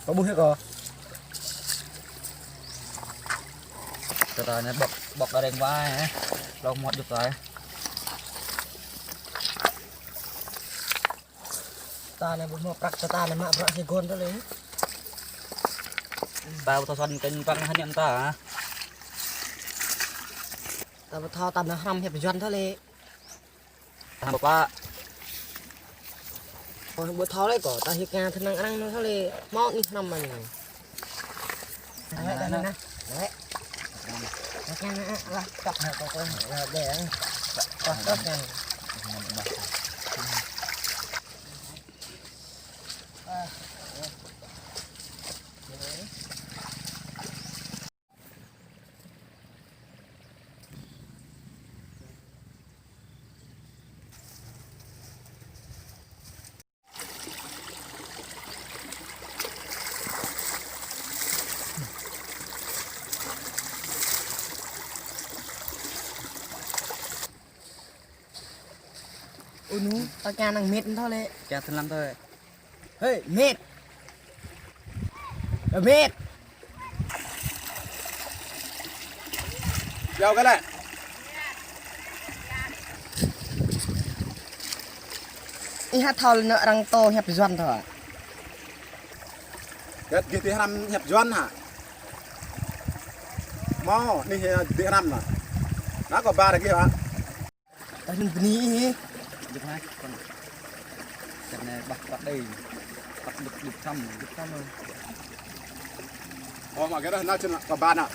có bún hết rồi từ từ này bọc bọc ra đèn vai hả lâu một được rồi ta này một cắt cho ta này mà vợ thì con đó lấy tao tao xoăn kênh văng hết nhận ta hả ta mà thao tầm nó hầm hiệp doanh thôi lệ thằng bọc ba còn bữa thao đấy có ta hiệp nhà thân năng ăn nó thôi lệ mót đi nằm mà này đấy đấy đấy đấy cái này là cặp này có là để có tốt này ôi nú tao cha năng mệt thôi lệ cha thân lắm thôi hey mệt mệt Giao cái này. đi hát thao nợ răng to hiệp doanh thôi Cái thứ năm nhập doan hả? Mò, đi thứ năm mà. Nó có ba cái kia hả? tao đừng ní được hai con trận này bọc đây bọc được xong rồi Ồ mà cái đó nó trên có ba nào.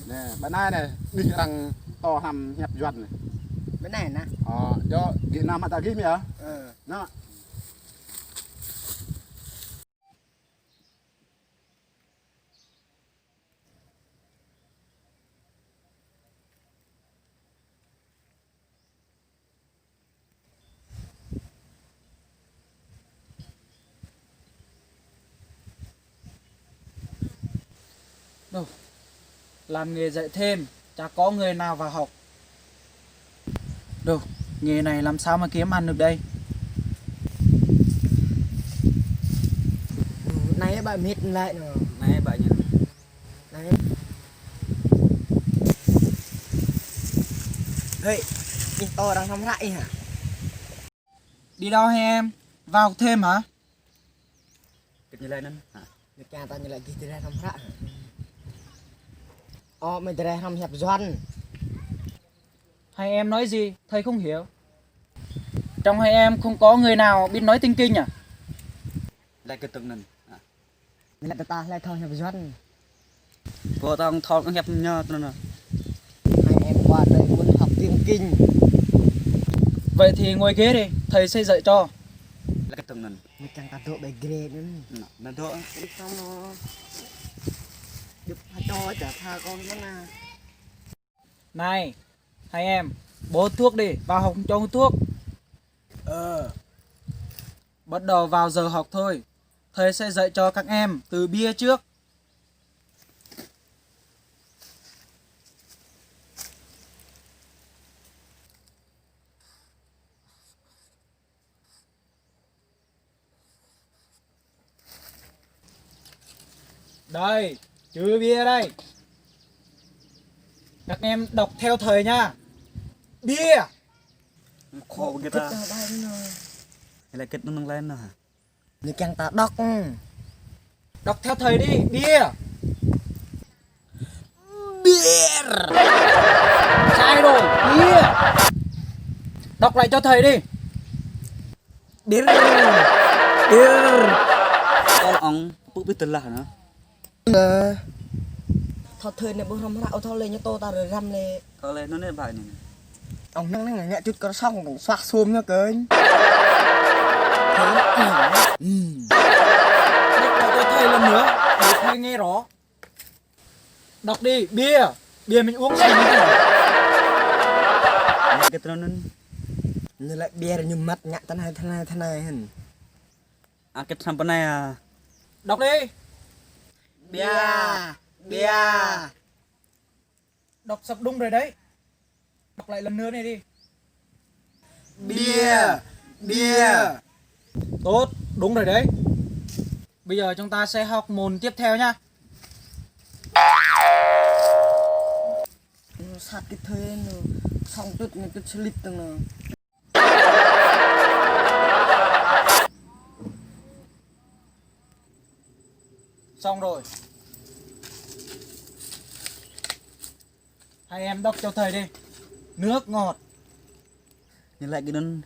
Nè, bên này đi rằng to hầm hẹp doan này. bên này nè Do Việt Nam mà ta ghi mày nó đâu làm nghề dạy thêm chả có người nào vào học đâu nghề này làm sao mà kiếm ăn được đây này bà mệt lại nữa này bạn nhỉ này hey đi to đang thăm lại hả đi đâu hay em vào học thêm hả kịch như lên hả được cha tao như lại kia ra thăm lại mình ra thăm hiệp doanh hay em nói gì thầy không hiểu trong hai em không có người nào biết nói tinh kinh à lại cái từng lần lại ta lại thao hiệp doanh vừa tao thọ nó hẹp nhờ tao nè hai em qua đây muốn học tiếng kinh vậy thì ngồi ghế đi thầy sẽ dạy cho lại cái từng lần mình chẳng cả độ bài ghê nữa lần thôi xong nó được cho chả tha con nó là này hai em bố hút thuốc đi vào học cho hút thuốc bắt đầu vào giờ học thôi thầy sẽ dạy cho các em từ bia trước đây chữ bia đây các em đọc theo thầy nha bia khổ người ta lại kết nó nâng lên nữa hả như chẳng ta đọc theo thầy đi bia beer sai rồi bia đọc lại cho thầy đi beer beer con ông bức biết tên là nữa thọ thời này bố không rạo thọ lên cho tô ta rồi răm lên có lên nó lên bài này ông năng năng nhẹ chút có xong cũng xoạc xôm nha cơn đọc lại cho thầy lần nữa để thầy nghe rõ đọc đi bia Bia mình uống say như thế nào? cái trâu nên như lại bia như mắt nhạ thân này hẳn cái thằng bên này à Đọc đi. bia bia Đọc sập đúng rồi đấy. Đọc lại lần nữa này đi. bia bia Tốt, đúng rồi đấy. Bây giờ chúng ta sẽ học môn tiếp theo nhá. nó sát cái thuê nó xong chút nó cứ slip từng nó Xong rồi. Hai em đọc cho thầy đi. Nước ngọt. nhìn lại cái đơn